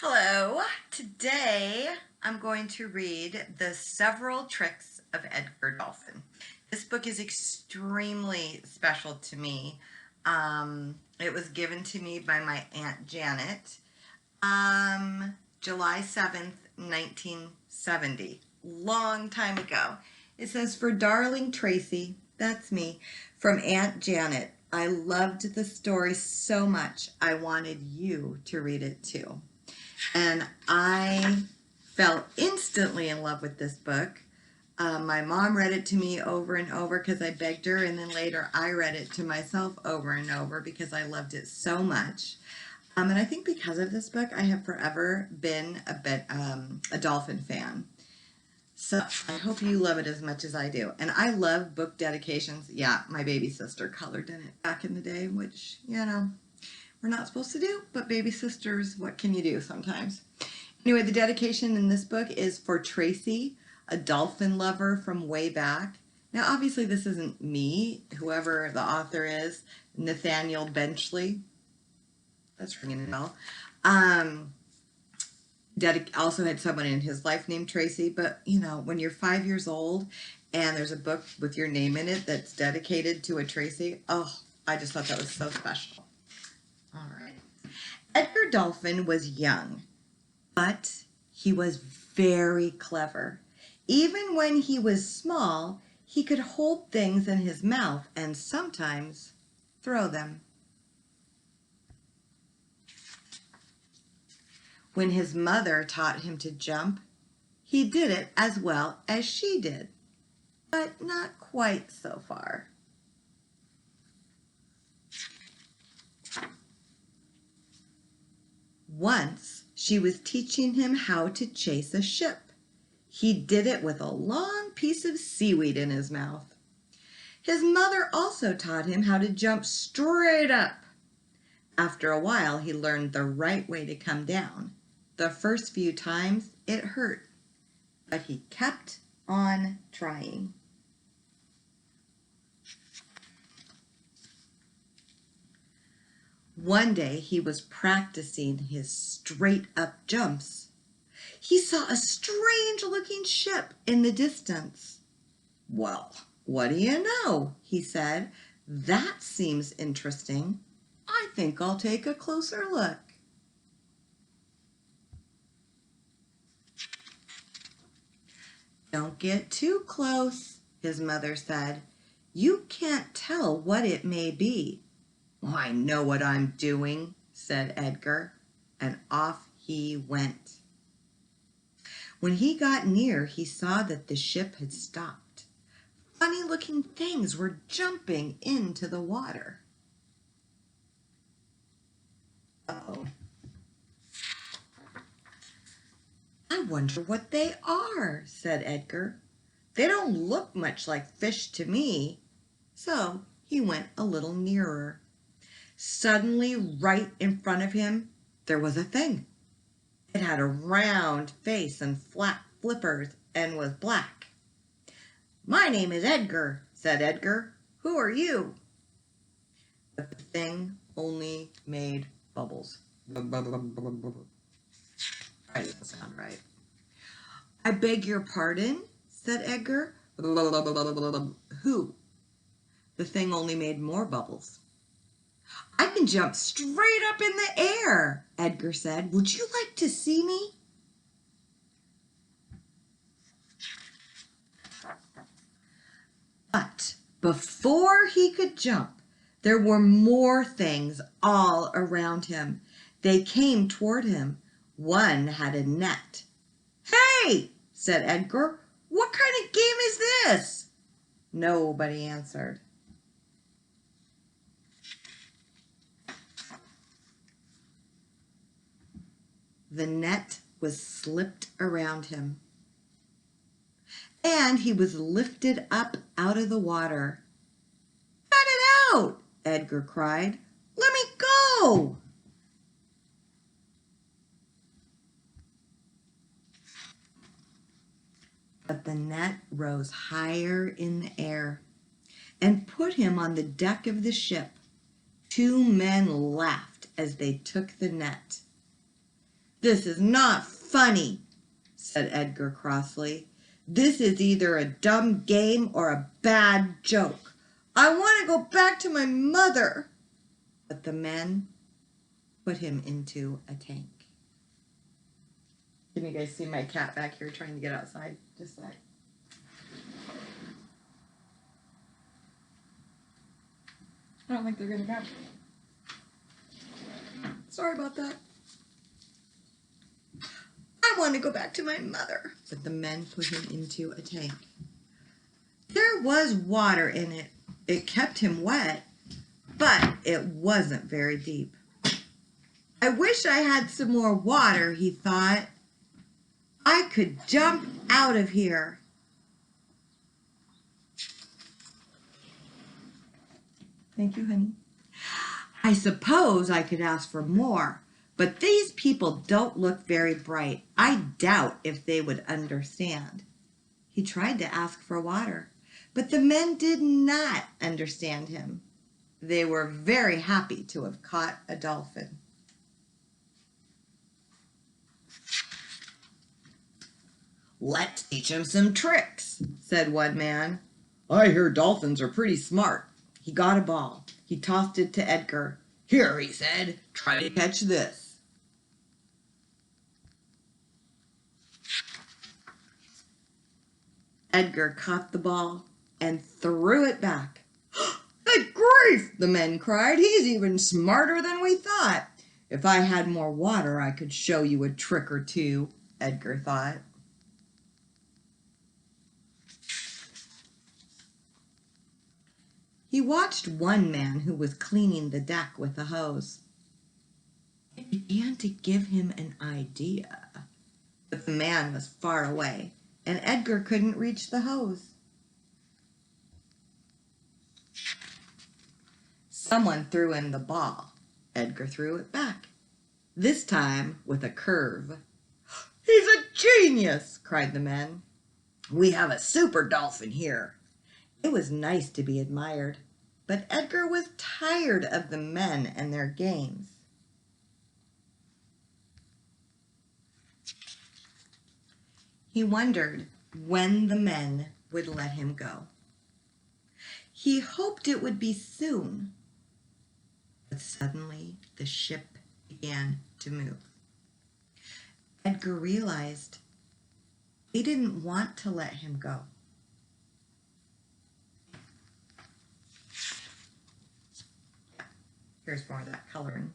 Hello. Today I'm going to read The Several Tricks of Edgar Dolphin. This book is extremely special to me. It was given to me by my Aunt Janet, July 7th, 1970. Long time ago. It says, "For darling Tracy," that's me, "from Aunt Janet. I loved the story so much I wanted you to read it too." And I fell instantly in love with this book. My mom read it to me over and over because I begged her, and then later I read it to myself over and over because I loved it so much. And I think because of this book, I have forever been a Dolphin fan. So I hope you love it as much as I do. And I love book dedications. Yeah, my baby sister colored in it back in the day, which, we're not supposed to do, but baby sisters, what can you do sometimes? Anyway, the dedication in this book is for Tracy, a dolphin lover from way back. Now, obviously, this isn't me, whoever the author is, Nathaniel Benchley. That's ringing a bell. Also had someone in his life named Tracy, but, when you're 5 years old and there's a book with your name in it that's dedicated to a Tracy, I just thought that was so special. All right. Edgar Dolphin was young, but he was very clever. Even when he was small, he could hold things in his mouth and sometimes throw them. When his mother taught him to jump, he did it as well as she did, but not quite so far. Once, she was teaching him how to chase a ship. He did it with a long piece of seaweed in his mouth. His mother also taught him how to jump straight up. After a while, he learned the right way to come down. The first few times, it hurt, but he kept on trying. One day he was practicing his straight-up jumps. He saw a strange-looking ship in the distance. "Well, what do you know?" he said. "That seems interesting. I think I'll take a closer look." "Don't get too close," his mother said. "You can't tell what it may be." "I know what I'm doing," said Edgar, and off he went. When he got near, he saw that the ship had stopped. Funny-looking things were jumping into the water. Uh-oh. "I wonder what they are," said Edgar. "They don't look much like fish to me." So he went a little nearer. Suddenly, right in front of him, there was a thing. It had a round face and flat flippers and was black. "My name is Edgar," said Edgar. "Who are you?" But the thing only made bubbles. That doesn't sound right. "I beg your pardon," said Edgar. "Who?" The thing only made more bubbles. "I can jump straight up in the air," Edgar said. "Would you like to see me?" But before he could jump, there were more things all around him. They came toward him. One had a net. "Hey," said Edgar, "what kind of game is this?" Nobody answered. The net was slipped around him, and he was lifted up out of the water. "Cut it out," Edgar cried. "Let me go." But the net rose higher in the air and put him on the deck of the ship. Two men laughed as they took the net. "This is not funny," said Edgar crossly. "This is either a dumb game or a bad joke. I want to go back to my mother." But the men put him into a tank. Can you guys see my cat back here trying to get outside? Just like. I don't think they're gonna grab me. Sorry about that. "I want to go back to my mother." But the men put him into a tank. There was water in it. It kept him wet, but it wasn't very deep. "I wish I had some more water," he thought. "I could jump out of here." Thank you, honey. "I suppose I could ask for more, but these people don't look very bright. I doubt if they would understand." He tried to ask for water, but the men did not understand him. They were very happy to have caught a dolphin. "Let's teach him some tricks," said one man. "I hear dolphins are pretty smart." He got a ball. He tossed it to Edgar. "Here," he said, "try to catch this." Edgar caught the ball and threw it back. "Good grief!" the men cried. "He's even smarter than we thought." "If I had more water, I could show you a trick or two," Edgar thought. He watched one man who was cleaning the deck with a hose. It began to give him an idea, but the man was far away, and Edgar couldn't reach the hose. Someone threw in the ball. Edgar threw it back, this time with a curve. "He's a genius!" cried the men. "We have a super dolphin here." It was nice to be admired, but Edgar was tired of the men and their games. He wondered when the men would let him go. He hoped it would be soon, but suddenly the ship began to move. Edgar realized they didn't want to let him go. Here's more of that coloring.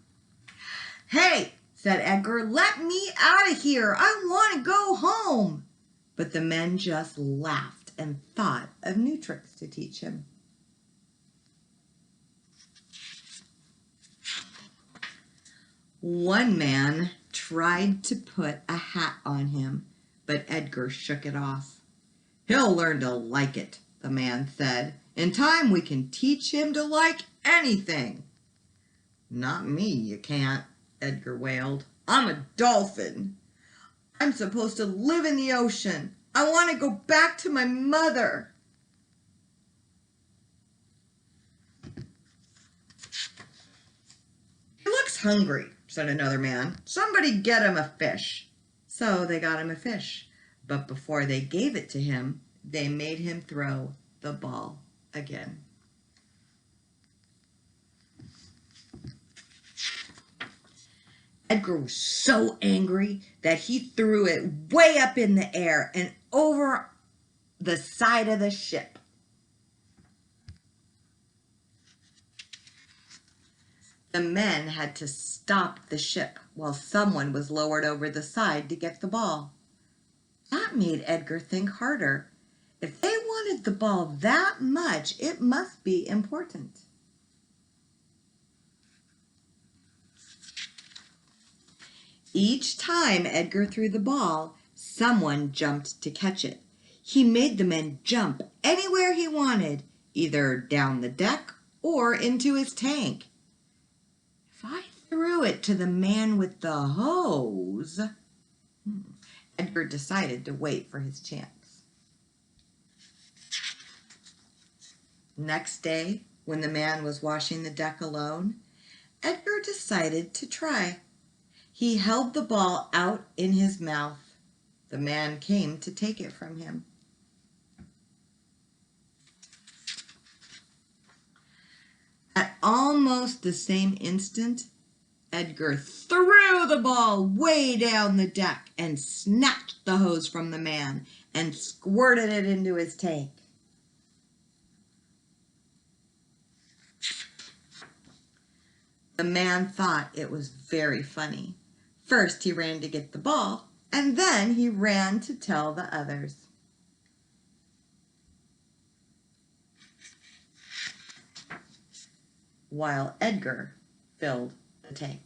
"Hey," said Edgar, "let me out of here. I want to go home." But the men just laughed and thought of new tricks to teach him. One man tried to put a hat on him, but Edgar shook it off. "He'll learn to like it," the man said. "In time we can teach him to like anything." "Not me, you can't," Edgar wailed. "I'm a dolphin. I'm supposed to live in the ocean. I want to go back to my mother." "He looks hungry," said another man. "Somebody get him a fish." So they got him a fish, but before they gave it to him, they made him throw the ball again. Edgar was so angry that he threw it way up in the air and over the side of the ship. The men had to stop the ship while someone was lowered over the side to get the ball. That made Edgar think harder. If they wanted the ball that much, it must be important. Each time Edgar threw the ball, someone jumped to catch it. He made the men jump anywhere he wanted, either down the deck or into his tank. If I threw it to the man with the hose, Edgar decided to wait for his chance. Next day, when the man was washing the deck alone, Edgar decided to try. He held the ball out in his mouth. The man came to take it from him. At almost the same instant, Edgar threw the ball way down the deck and snatched the hose from the man and squirted it into his tank. The man thought it was very funny. First he ran to get the ball, and then he ran to tell the others. While Edgar filled the tank.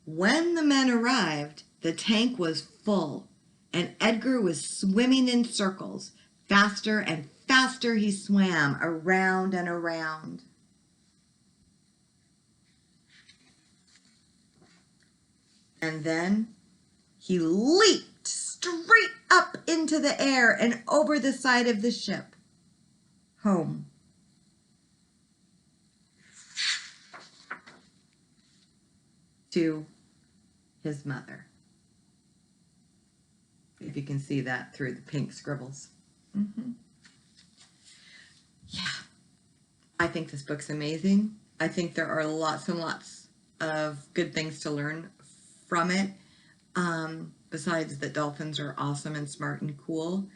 When the men arrived, the tank was full, and Edgar was swimming in circles. Faster and faster he swam around and around. And then he leaped straight up into the air and over the side of the ship. Home. To his mother. If you can see that through the pink scribbles. Yeah. I think this book's amazing. I think there are lots and lots of good things to learn from it. Besides that dolphins are awesome and smart and cool.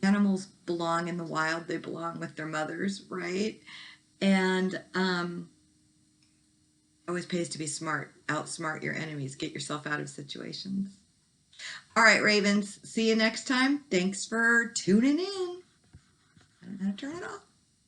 Animals belong in the wild. They belong with their mothers, right? And always pays to be smart. Outsmart your enemies. Get yourself out of situations. All right, Ravens. See you next time. Thanks for tuning in. I don't know how to turn it off.